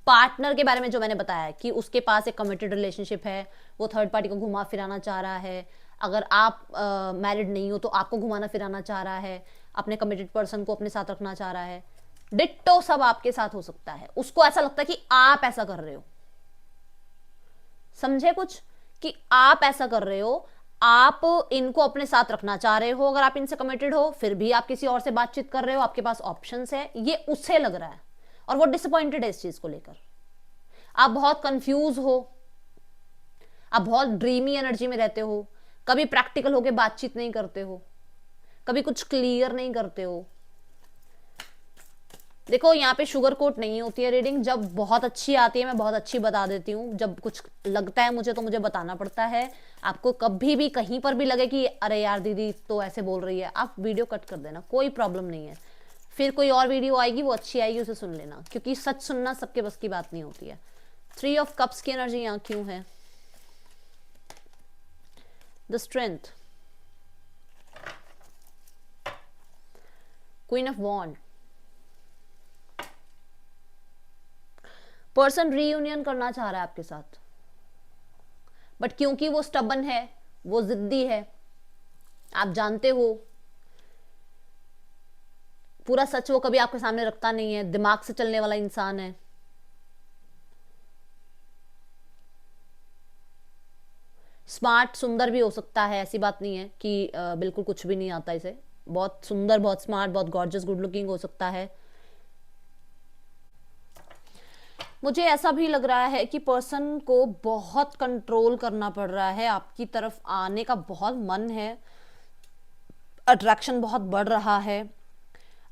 पार्टनर के बारे में जो मैंने बताया है कि उसके पास एक कमिटेड रिलेशनशिप है, वो थर्ड पार्टी को घुमा फिराना चाह रहा है। अगर आप मैरिड नहीं हो तो आपको घुमाना फिराना चाह रहा है, अपने कमिटेड पर्सन को अपने साथ रखना चाह रहा है। डिट्टो सब आपके साथ हो सकता है। उसको ऐसा लगता है कि आप ऐसा कर रहे हो, समझे कुछ, कि आप ऐसा कर रहे हो, आप इनको अपने साथ रखना चाह रहे हो। अगर आप इनसे कमिटेड हो फिर भी आप किसी और से बातचीत कर रहे हो, आपके पास ऑप्शंस है, ये उसे लग रहा है और वो डिसअपॉइंटेड है इस चीज को लेकर। आप बहुत कंफ्यूज हो, आप बहुत ड्रीमी एनर्जी में रहते हो, कभी प्रैक्टिकल होके बातचीत नहीं करते हो, कभी कुछ क्लियर नहीं करते हो। देखो यहाँ पे शुगर कोट नहीं होती है रीडिंग, जब बहुत अच्छी आती है मैं बहुत अच्छी बता देती हूँ, जब कुछ लगता है मुझे तो मुझे बताना पड़ता है। आपको कभी भी कहीं पर भी लगे कि अरे यार दीदी तो ऐसे बोल रही है, आप वीडियो कट कर देना, कोई प्रॉब्लम नहीं है। फिर कोई और वीडियो आएगी वो अच्छी आएगी, उसे सुन लेना, क्योंकि सच सुनना सबके बस की बात नहीं होती है। 3 ऑफ कप्स की एनर्जी यहाँ क्यों है? The strength, queen of wand. Person reunion करना चाह रहा है आपके साथ, बट क्योंकि वो स्टबन है, वो जिद्दी है, आप जानते हो पूरा सच वो कभी आपके सामने रखता नहीं है, दिमाग से चलने वाला इंसान है। स्मार्ट सुंदर भी हो सकता है, ऐसी बात नहीं है कि बिल्कुल कुछ भी नहीं आता इसे, बहुत सुंदर, बहुत स्मार्ट, बहुत गॉर्जियस, गुड लुकिंग हो सकता है। मुझे ऐसा भी लग रहा है कि पर्सन को बहुत कंट्रोल करना पड़ रहा है, आपकी तरफ आने का बहुत मन है, अट्रैक्शन बहुत बढ़ रहा है,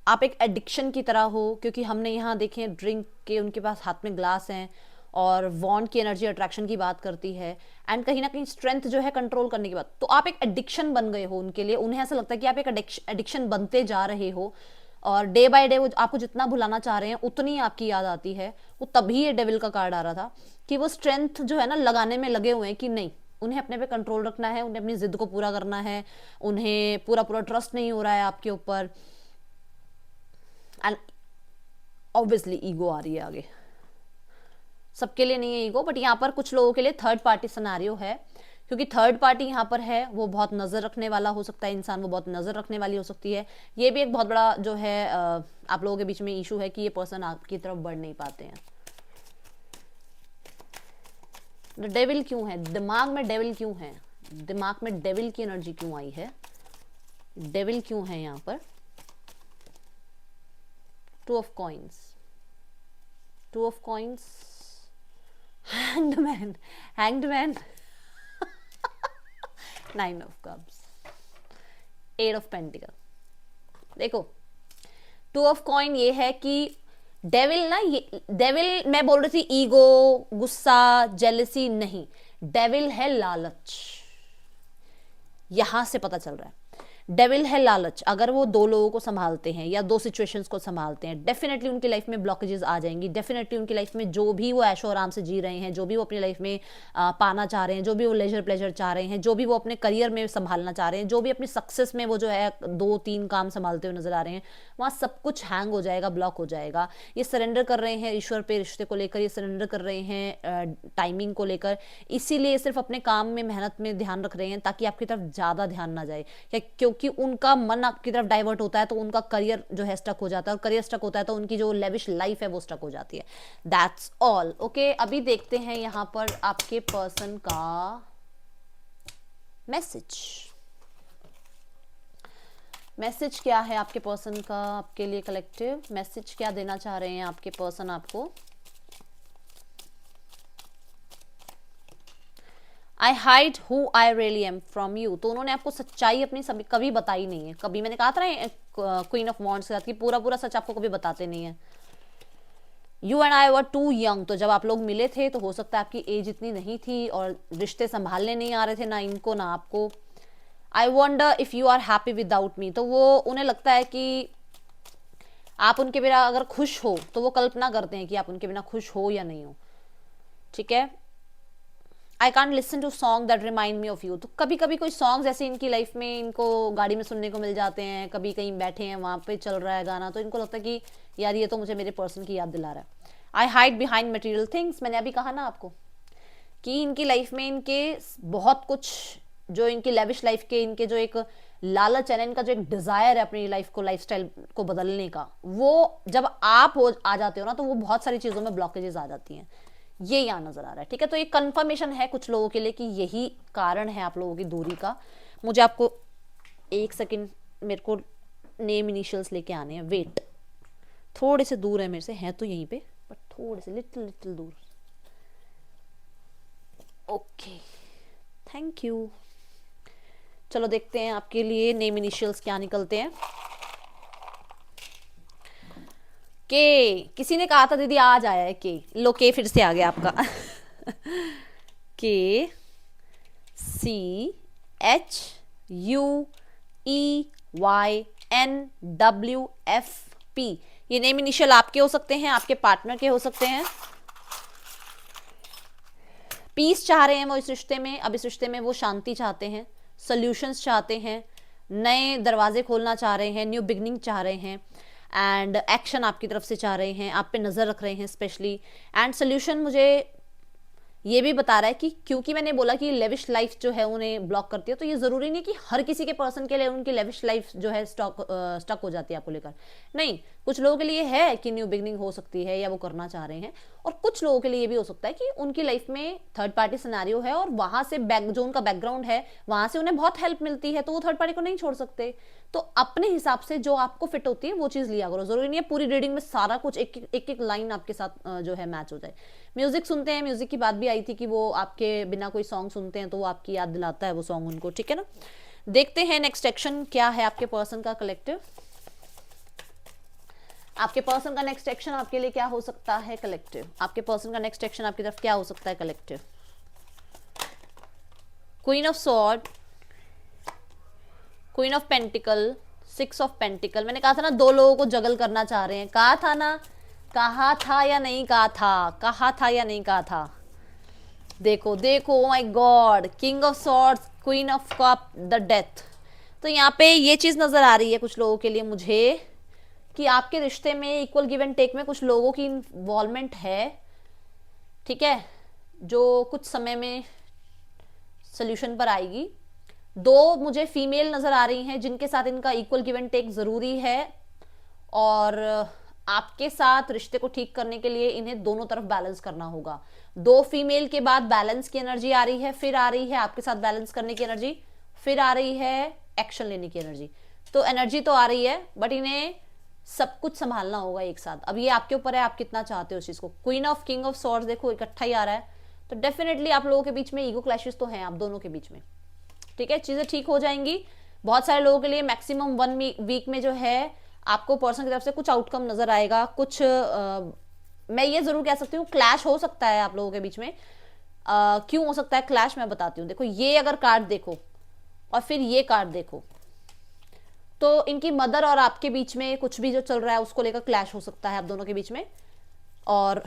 आप एक एडिक्शन की तरह हो, क्योंकि हमने यहाँ देखे ड्रिंक के उनके पास हाथ में ग्लास हैं और वॉन्ड की एनर्जी अट्रैक्शन की बात करती है, एंड कहीं ना कहीं स्ट्रेंथ जो है कंट्रोल करने की बात। तो आप एक एडिक्शन बन गए हो उनके लिए, उन्हें ऐसा लगता है कि आप एक एडिक्शन बनते जा रहे हो, और डे बाय डे वो आपको जितना भुलाना चाह रहे हैं उतनी आपकी याद आती है। वो तभी ये डेविल का कार्ड आ रहा था कि वो स्ट्रेंथ जो है ना लगाने में लगे हुए हैं कि नहीं, उन्हें अपने पे कंट्रोल रखना है, उन्हें अपनी जिद को पूरा करना है, उन्हें पूरा पूरा ट्रस्ट नहीं हो रहा है आपके ऊपर, एंड ऑब्वियसली ईगो आ रही है आगे। सबके लिए नहीं है ईगो, बट यहाँ पर कुछ लोगों के लिए थर्ड पार्टी सिनेरियो है, क्योंकि थर्ड पार्टी यहाँ पर है, वो बहुत नजर रखने वाला हो सकता है इंसान, वो बहुत नजर रखने वाली हो सकती है। ये भी एक बहुत बड़ा जो है आप लोगों के बीच में इशू है कि ये पर्सन आपकी तरफ बढ़ नहीं पाते हैं। डेविल क्यों है दिमाग में? डेविल क्यों है दिमाग में? डेविल की एनर्जी क्यों आई है? डेविल क्यों है यहाँ पर? 2 of coins, 2 of coins, hanged man, hanged man, 9 of cups, 8 of pentacle. देखो 2 ऑफ कॉइन ये है कि डेविल ना, ये डेविल मैं बोल रही थी ईगो, गुस्सा, जेलसी नहीं, डेविल है लालच, यहां से पता चल रहा है डेविल है लालच। अगर वो 2 लोगों को संभालते हैं या 2 सिचुएशंस को संभालते हैं, डेफिनेटली उनकी लाइफ में ब्लॉकेजेस आ जाएंगी, डेफिनेटली उनकी लाइफ में जो भी वो ऐशो आराम से जी रहे हैं, जो भी वो अपनी लाइफ में पाना चाह रहे हैं, जो भी वो लेजर प्लेजर चाह रहे हैं, जो भी वो अपने करियर में संभालना चाह रहे हैं, जो भी अपनी सक्सेस में वो जो है 2-3 काम संभालते हुए नजर आ रहे हैं, वहाँ सब कुछ हैंग हो जाएगा, ब्लॉक हो जाएगा। ये सरेंडर कर रहे हैं ईश्वर पे रिश्ते को लेकर, ये सरेंडर कर रहे हैं टाइमिंग को लेकर, इसीलिए सिर्फ अपने काम में मेहनत में ध्यान रख रहे हैं ताकि आपकी तरफ ज़्यादा ध्यान ना जाए, क्योंकि उनका मन आपकी तरफ डाइवर्ट होता है तो उनका करियर जो है स्टक हो जाता है, और करियर स्टक होता है तो उनकी जो लेविश लाइफ है वो स्टक हो जाती है। That's all. ओके, अभी देखते हैं यहाँ पर आपके पर्सन का मैसेज। मैसेज क्या है आपके पर्सन का आपके लिए? कलेक्टिव मैसेज क्या देना चाह रहे हैं आपके पर्सन आपको? आई hide who I really am from you. तो उन्होंने आपको सच्चाई अपनी सभी कभी बताई नहीं है। कभी मैंने कहा था क्वीन ऑफ वॉन्ड्स के साथ कि पूरा पूरा सच आपको कभी बताते नहीं है। You and I were too young. तो जब आप लोग मिले थे तो हो सकता है आपकी एज इतनी नहीं थी और रिश्ते संभालने नहीं आ रहे थे, ना इनको ना आपको। I wonder if you are happy without me. तो वो उन्हें लगता है कि आप उनके बिना अगर खुश हो तो वो कल्पना करते हैं कि आप उनके बिना खुश हो या नहीं हो। ठीक है। I can't listen to song that remind me of you. तो कभी कभी कोई सॉन्ग्स ऐसे इनकी लाइफ में इनको गाड़ी में सुनने को मिल जाते हैं, कभी कहीं बैठे हैं वहाँ पे चल रहा है गाना तो इनको लगता है कि यार ये तो मुझे मेरे पर्सन की याद दिला रहा है। आई हाइड बिहाइंड मटेरियल थिंग्स। मैंने अभी कहा ना आपको कि इनकी लाइफ में इनके बहुत कुछ जो इनकी लेविश लाइफ के इनके जो एक लालच है, इनका जो एक डिजायर है अपनी लाइफ को, लाइफस्टाइल को बदलने का, वो जब आप हो आ जाते हो ना तो वो बहुत सारी चीजों में ब्लॉकेजेस आ जाती हैं। ये यहाँ नजर आ रहा है। ठीक है, तो ये कंफर्मेशन है कुछ लोगों के लिए कि यही कारण है आप लोगों की दूरी का। मुझे आपको 1 सेकेंड, मेरे को नेम इनिशियल्स लेके आने हैं। वेट, थोड़े से दूर है मेरे से, हैं तो यहीं पे बट थोड़े से लिटिल दूर। Okay, thank you. चलो देखते हैं आपके लिए नेम इनिशियल्स क्या निकलते हैं। के, किसी ने कहा था दीदी आज आया है के, लो के फिर से आ गया आपका। K C H U E Y N W F P, ये नेम इनिशियल आपके हो सकते हैं, आपके पार्टनर के हो सकते हैं। पीस चाह रहे हैं वो इस रिश्ते में, अब इस रिश्ते में वो शांति चाहते हैं, सॉल्यूशंस चाहते हैं, नए दरवाजे खोलना चाह रहे हैं, न्यू बिगनिंग चाह रहे हैं, एंड एक्शन आपकी तरफ से चाह रहे हैं, आप पे नज़र रख रहे हैं स्पेशली। एंड सोल्यूशन मुझे ये भी बता रहा है कि क्योंकि मैंने बोला कि लेविश लाइफ जो है उन्हें ब्लॉक करती है, तो ये जरूरी नहीं कि हर किसी के पर्सन के लिए उनकी लेविश लाइफ जो है स्टक हो जाती है आपको लेकर। नहीं, कुछ लोगों के लिए है कि न्यू बिगनिंग हो सकती है या वो करना चाह रहे हैं, और कुछ लोगों के लिए ये भी हो सकता है कि उनकी लाइफ में थर्ड पार्टी सिनेरियो है और वहां से जो उनका बैकग्राउंड है वहां से उन्हें बहुत हेल्प मिलती है, तो वो थर्ड पार्टी को नहीं छोड़ सकते। तो अपने हिसाब से जो आपको फिट होती है वो चीज लिया करो, जरूरी नहीं है पूरी रीडिंग में सारा कुछ एक एक लाइन आपके साथ जो है मैच हो जाए। म्यूजिक सुनते हैं, म्यूजिक की बात भी आई थी कि वो आपके बिना कोई सॉन्ग सुनते हैं तो वो आपकी याद दिलाता है वो सॉन्ग उनको, ठीक है ना। देखते हैं नेक्स्ट एक्शन क्या है आपके पर्सन का कलेक्टिव। आपके पर्सन का नेक्स्ट एक्शन आपके लिए क्या हो सकता है कलेक्टिव, आपके पर्सन का नेक्स्ट एक्शन आपकी तरफ क्या हो सकता है collective. Queen of sword, queen of pentacle, six of pentacle. मैंने कहा था ना दो लोगों को जगल करना चाह रहे हैं, कहा था ना, कहा था या नहीं कहा था, कहा था या नहीं कहा था। देखो देखो, oh my God, king of swords, queen of cup, the death. तो यहाँ पे ये चीज नजर आ रही है कुछ लोगों के लिए मुझे कि आपके रिश्ते में इक्वल गिव एंड टेक में कुछ लोगों की इन्वॉल्वमेंट है, ठीक है, जो कुछ समय में सोल्यूशन पर आएगी। दो मुझे फीमेल नजर आ रही हैं जिनके साथ इनका इक्वल गिव एंड टेक जरूरी है, और आपके साथ रिश्ते को ठीक करने के लिए इन्हें दोनों तरफ बैलेंस करना होगा। दो फीमेल के बाद बैलेंस की एनर्जी आ रही है, फिर आ रही है आपके साथ बैलेंस करने की एनर्जी, फिर आ रही है एक्शन लेने की एनर्जी। तो एनर्जी तो आ रही है बट इन्हें सब कुछ संभालना होगा एक साथ। अब ये आपके ऊपर है, आप कितना चाहते हो उस चीज को। Queen of king of swords देखो इकट्ठा ही आ रहा है, तो डेफिनेटली आप लोगों के बीच में ईगो क्लैशेस तो हैं आप दोनों के बीच में, ठीक है। चीजें ठीक हो जाएंगी। बहुत सारे लोगों के लिए मैक्सिमम 1 वीक में जो है आपको पर्सन की तरफ से कुछ आउटकम नजर आएगा। कुछ मैं ये जरूर कह सकती हूँ क्लैश हो सकता है आप लोगों के बीच में। क्यों हो सकता है क्लैश, मैं बताती हूँ। देखो ये अगर कार्ड देखो और फिर ये कार्ड देखो, तो इनकी मदर और आपके बीच में कुछ भी जो चल रहा है उसको लेकर क्लैश हो सकता है आप दोनों के बीच में, और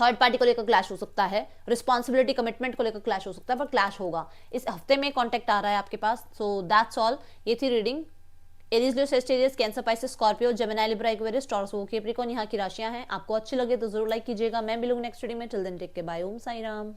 थर्ड पार्टी को लेकर क्लैश हो सकता है, रिस्पॉन्सिबिलिटी कमिटमेंट को लेकर क्लैश हो सकता है, पर क्लैश होगा। इस हफ्ते में कॉन्टेक्ट आ रहा है आपके पास। सो दैट्स ऑल, ये थी reading. Aries, Leo, Sagittarius, Cancer, Pisces, Scorpio, Gemini, Libra, Aquarius, Taurus, Capricorn यहाँ की राशियां हैं। आपको अच्छी लगे तो जरूर लाइक कीजिएगा। मैं मिलूंगी नेक्स्ट रीडिंग में। Till then take care, bye, Om Sai Ram.